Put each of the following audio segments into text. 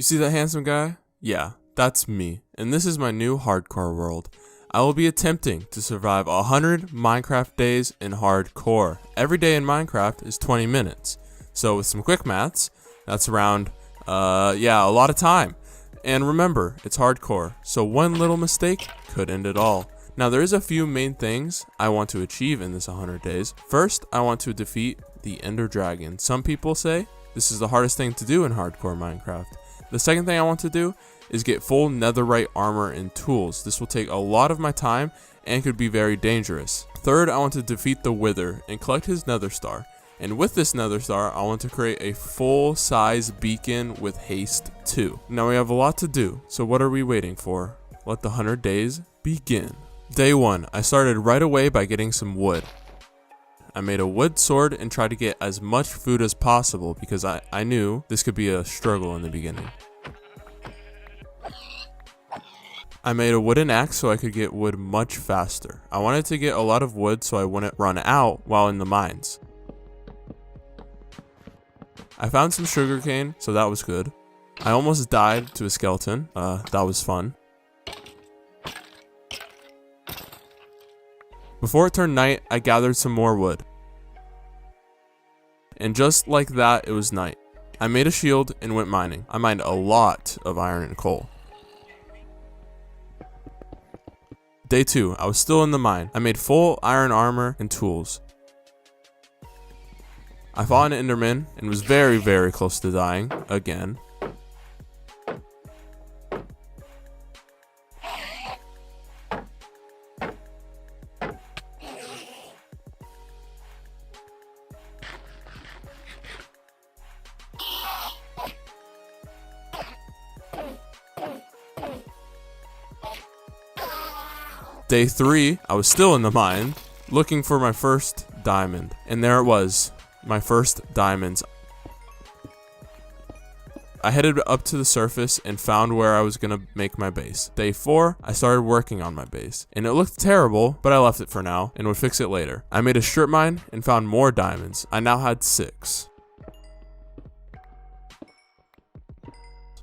You see that handsome guy? Yeah, that's me, and this is my new hardcore world. I will be attempting to survive 100 Minecraft days in hardcore. Every day in Minecraft is 20 minutes. So with some quick maths, that's around, a lot of time. And remember, it's hardcore, so one little mistake could end it all. Now there is a few main things I want to achieve in this 100 days. First, I want to defeat the Ender Dragon. Some people say this is the hardest thing to do in hardcore Minecraft. The second thing I want to do is get full netherite armor and tools. This will take a lot of my time and could be very dangerous. Third, I want to defeat the Wither and collect his nether star. And with this nether star, I want to create a full-size beacon with haste 2. Now we have a lot to do, so what are we waiting for? Let the 100 days begin. Day 1, I started right away by getting some wood. I made a wood sword and tried to get as much food as possible because I knew this could be a struggle in the beginning. I made a wooden axe so I could get wood much faster. I wanted to get a lot of wood so I wouldn't run out while in the mines. I found some sugarcane, so that was good. I almost died to a skeleton. That was fun. Before it turned night, I gathered some more wood. And just like that, it was night. I made a shield and went mining. I mined a lot of iron and coal. Day 2, I was still in the mine. I made full iron armor and tools. I fought an Enderman and was very, very close to dying again. Day 3, I was still in the mine, looking for my first diamond. And there it was, my first diamonds. I headed up to the surface and found where I was gonna make my base. Day 4, I started working on my base. And it looked terrible, but I left it for now and would fix it later. I made a strip mine and found more diamonds. I now had 6.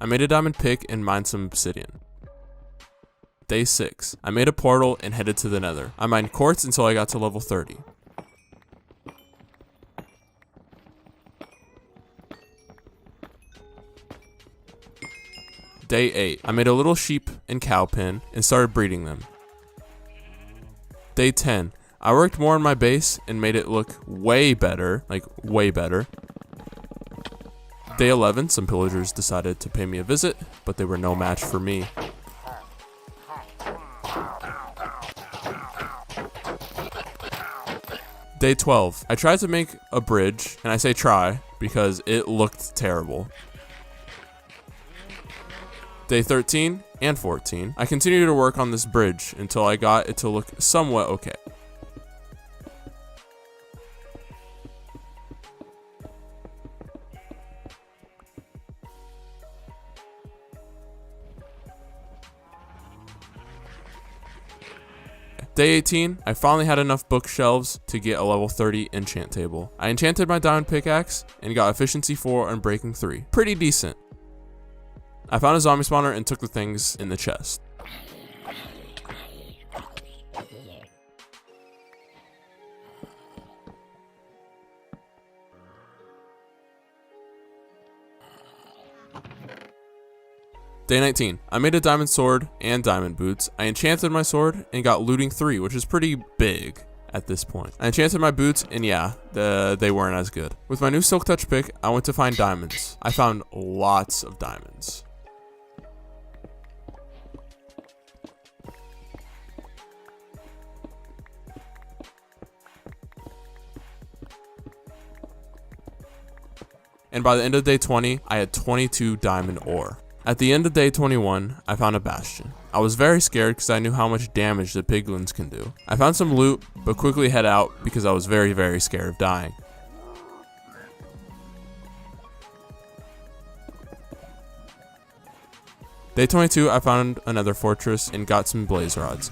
I made a diamond pick and mined some obsidian. Day 6, I made a portal and headed to the nether. I mined quartz until I got to level 30. Day 8, I made a little sheep and cow pen and started breeding them. Day 10, I worked more on my base and made it look way better, like way better. Day 11, some pillagers decided to pay me a visit, but they were no match for me. Day 12, I tried to make a bridge, and I say try because it looked terrible. Day 13 and 14, I continued to work on this bridge until I got it to look somewhat okay. Day 18, I finally had enough bookshelves to get a level 30 enchant table. I enchanted my diamond pickaxe and got efficiency 4 and breaking 3. Pretty decent. I found a zombie spawner and took the things in the chest. Day 19, I made a diamond sword and diamond boots. I enchanted my sword and got looting 3, which is pretty big at this point. I enchanted my boots and yeah, they weren't as good. With my new silk touch pick, I went to find diamonds. I found lots of diamonds. And by the end of day 20, I had 22 diamond ore. At the end of day 21, I found a bastion. I was very scared because I knew how much damage the piglins can do. I found some loot, but quickly head out because I was very, very scared of dying. Day 22, I found another fortress and got some blaze rods.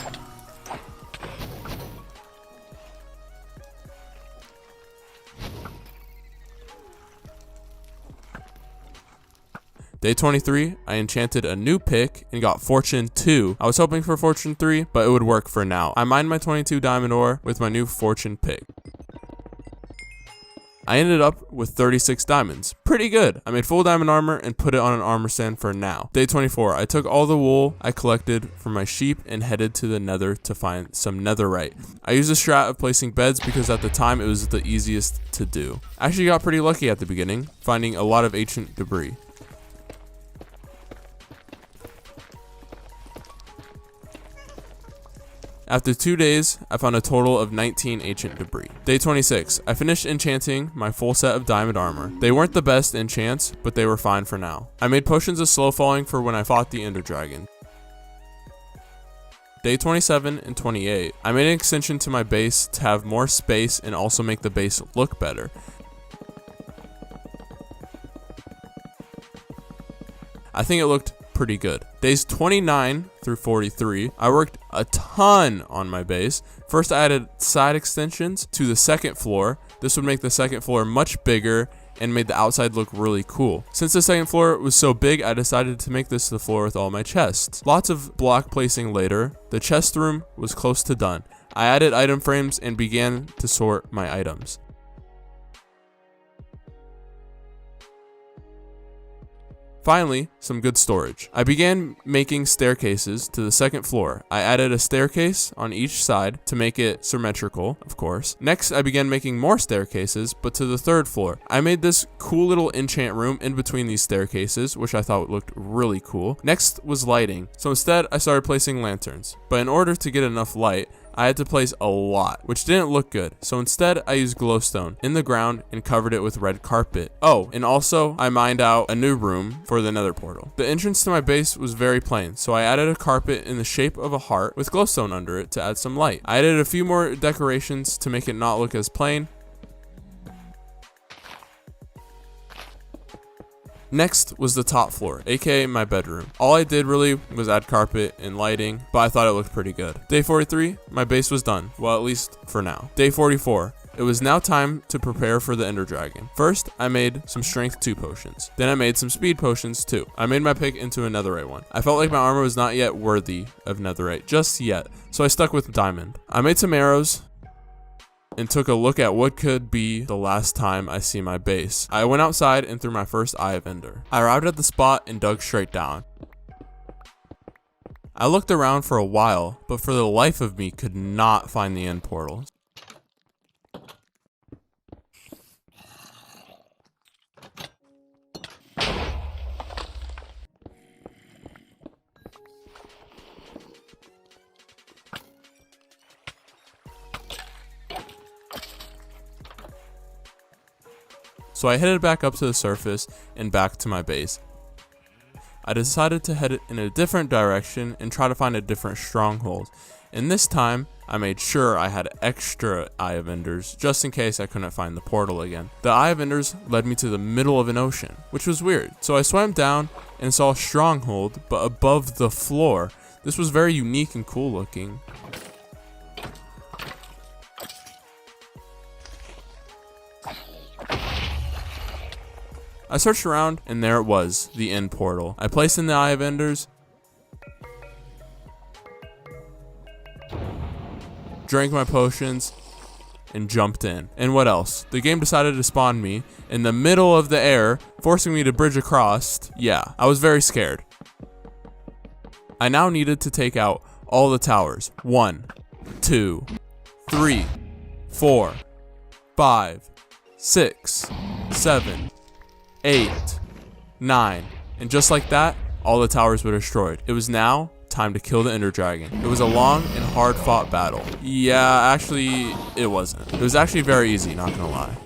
Day 23, I enchanted a new pick and got Fortune 2. I was hoping for Fortune 3, but it would work for now. I mined my 22 diamond ore with my new Fortune pick. I ended up with 36 diamonds. Pretty good. I made full diamond armor and put it on an armor stand for now. Day 24, I took all the wool I collected from my sheep and headed to the nether to find some netherite. I used a strat of placing beds because at the time it was the easiest to do. I actually got pretty lucky at the beginning, finding a lot of ancient debris. After 2 days, I found a total of 19 ancient debris. Day 26, I finished enchanting my full set of diamond armor. They weren't the best enchants, but they were fine for now. I made potions of slow falling for when I fought the ender dragon. Day 27 and 28, I made an extension to my base to have more space and also make the base look better. I think it looked pretty good. Days 29 through 43, I worked a ton on my base. First, I added side extensions to the second floor. This would make the second floor much bigger and made the outside look really cool. Since the second floor was so big, I decided to make this the floor with all my chests. Lots of block placing later, the chest room was close to done. I added item frames and began to sort my items. Finally, some good storage. I began making staircases to the second floor. I added a staircase on each side to make it symmetrical, of course. Next, I began making more staircases, but to the third floor. I made this cool little enchant room in between these staircases, which I thought looked really cool. Next was lighting. So instead, I started placing lanterns. But in order to get enough light, I had to place a lot, which didn't look good. So instead, I used glowstone in the ground and covered it with red carpet. Oh, and also I mined out a new room for the nether portal. The entrance to my base was very plain, so I added a carpet in the shape of a heart with glowstone under it to add some light. I added a few more decorations to make it not look as plain. Next was the top floor, aka my bedroom. All I did really was add carpet and lighting, but I thought it looked pretty good. Day 43, my base was done, well at least for now. Day 44, it was now time to prepare for the ender dragon. First, I made some strength 2 potions. Then I made some speed potions too. I made my pick into a netherite one. I felt like my armor was not yet worthy of netherite, just yet, so I stuck with diamond. I made some arrows and took a look at what could be the last time I see my base. I went outside and threw my first Eye of Ender. I arrived at the spot and dug straight down. I looked around for a while, but for the life of me could not find the end portal. So I headed back up to the surface and back to my base. I decided to head in a different direction and try to find a different stronghold. And this time, I made sure I had extra Eye of Enders just in case I couldn't find the portal again. The Eye of Enders led me to the middle of an ocean, which was weird. So I swam down and saw a stronghold, but above the floor. This was very unique and cool looking. I searched around, and there it was, the end portal. I placed in the Eye of Enders, drank my potions, and jumped in. And what else? The game decided to spawn me in the middle of the air, forcing me to bridge across. Yeah, I was very scared. I now needed to take out all the towers. 1, 2, 3, 4, 5, 6, 7, 8, 9, and just like that, all the towers were destroyed. It was now time to kill the ender dragon. It was a long and hard fought battle. Yeah, actually, it wasn't. It was actually very easy, not gonna lie.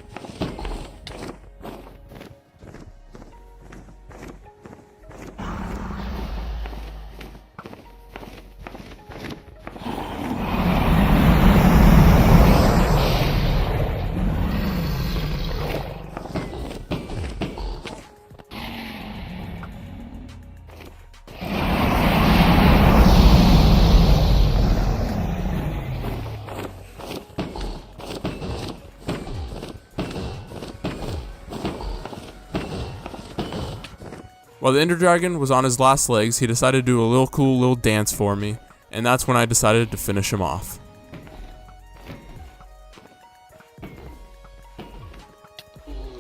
While the Ender Dragon was on his last legs, he decided to do a little cool little dance for me, and that's when I decided to finish him off.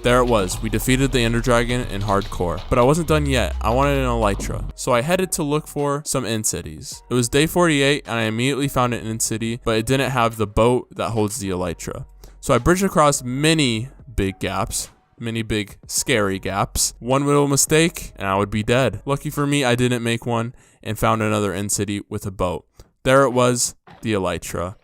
There it was, we defeated the Ender Dragon in hardcore. But I wasn't done yet, I wanted an Elytra. So I headed to look for some End Cities. It was day 48 and I immediately found an End City, but it didn't have the boat that holds the Elytra. So I bridged across many big gaps, many big scary gaps. One little mistake and I would be dead. Lucky for me, I didn't make one and found another End City with a boat. There it was, the Elytra.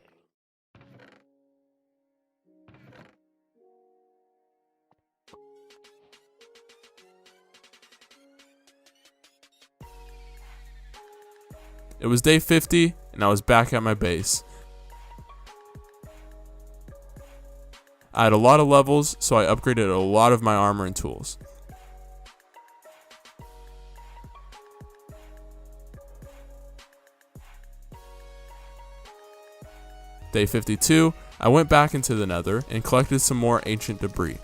It was day 50 and I was back at my base. I had a lot of levels, so I upgraded a lot of my armor and tools. Day 52, I went back into the Nether and collected some more ancient debris.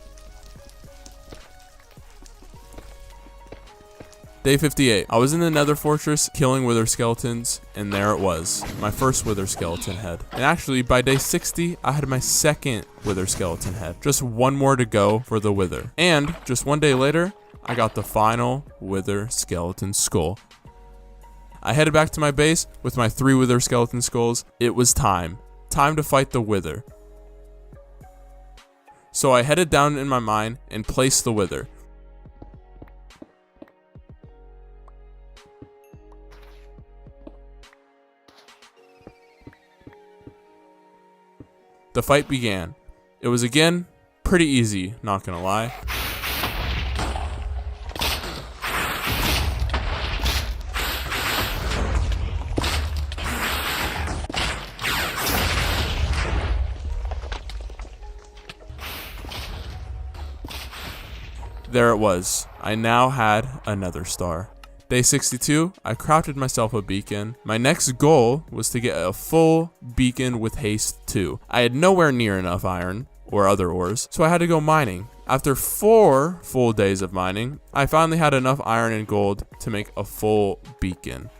Day 58, I was in the Nether Fortress killing wither skeletons, and there it was, my first wither skeleton head. And actually, by day 60, I had my second wither skeleton head. Just one more to go for the wither. And just one day later, I got the final wither skeleton skull. I headed back to my base with my 3 wither skeleton skulls. It was time. Time to fight the wither. So I headed down in my mine and placed the wither. The fight began. It was again pretty easy, not gonna lie. There it was. I now had another star. Day 62, I crafted myself a beacon. My next goal was to get a full beacon with haste 2. I had nowhere near enough iron or other ores, so I had to go mining. After 4 full days of mining, I finally had enough iron and gold to make a full beacon.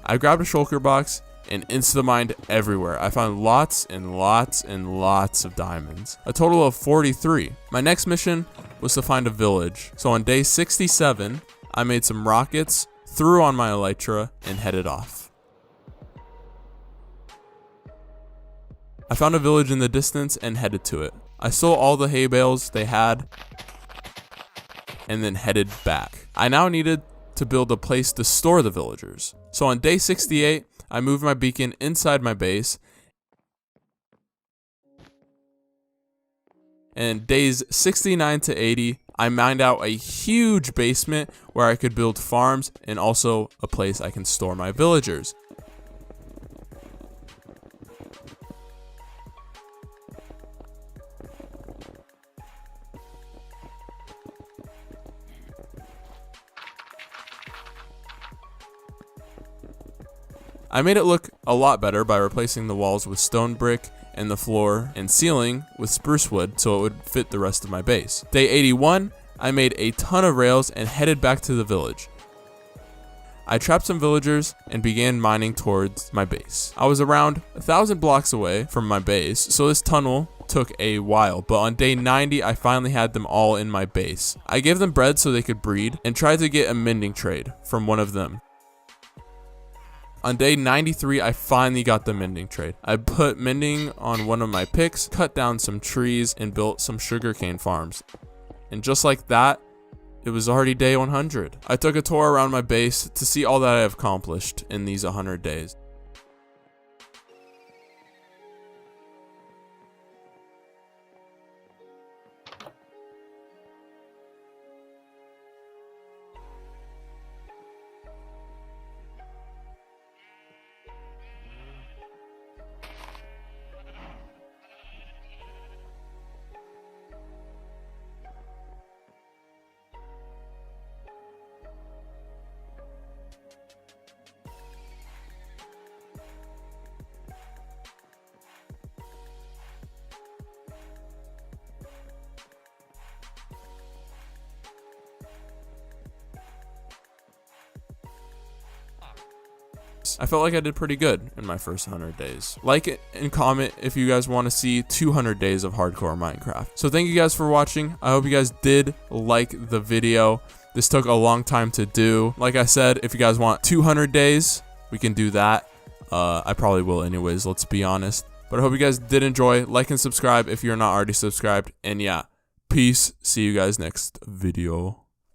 I grabbed a shulker box and insta-mined everywhere. I found lots and lots and lots of diamonds. A total of 43. My next mission was to find a village. So on day 67, I made some rockets, threw on my Elytra, and headed off. I found a village in the distance and headed to it. I stole all the hay bales they had and then headed back. I now needed to build a place to store the villagers. So on day 68, I moved my beacon inside my base. And days 69 to 80, I mined out a huge basement where I could build farms and also a place I can store my villagers. I made it look a lot better by replacing the walls with stone brick and the floor and ceiling with spruce wood so it would fit the rest of my base. Day 81, I made a ton of rails and headed back to the village. I trapped some villagers and began mining towards my base. I was around 1,000 blocks away from my base, so this tunnel took a while, but on day 90, I finally had them all in my base. I gave them bread so they could breed and tried to get a mending trade from one of them. On day 93, I finally got the mending trade. I put mending on one of my picks, cut down some trees, and built some sugarcane farms. And just like that, it was already day 100. I took a tour around my base to see all that I have accomplished in these 100 days. days. I felt like I did pretty good in my first 100 days. Like it and comment if you guys want to see 200 days of hardcore Minecraft. So thank you guys for watching. I hope you guys did like the video. This took a long time to do. Like I said, if you guys want 200 days, we can do that. I probably will anyways, let's be honest. But I hope you guys did enjoy. Like and subscribe if you're not already subscribed. And yeah, peace. See you guys next video.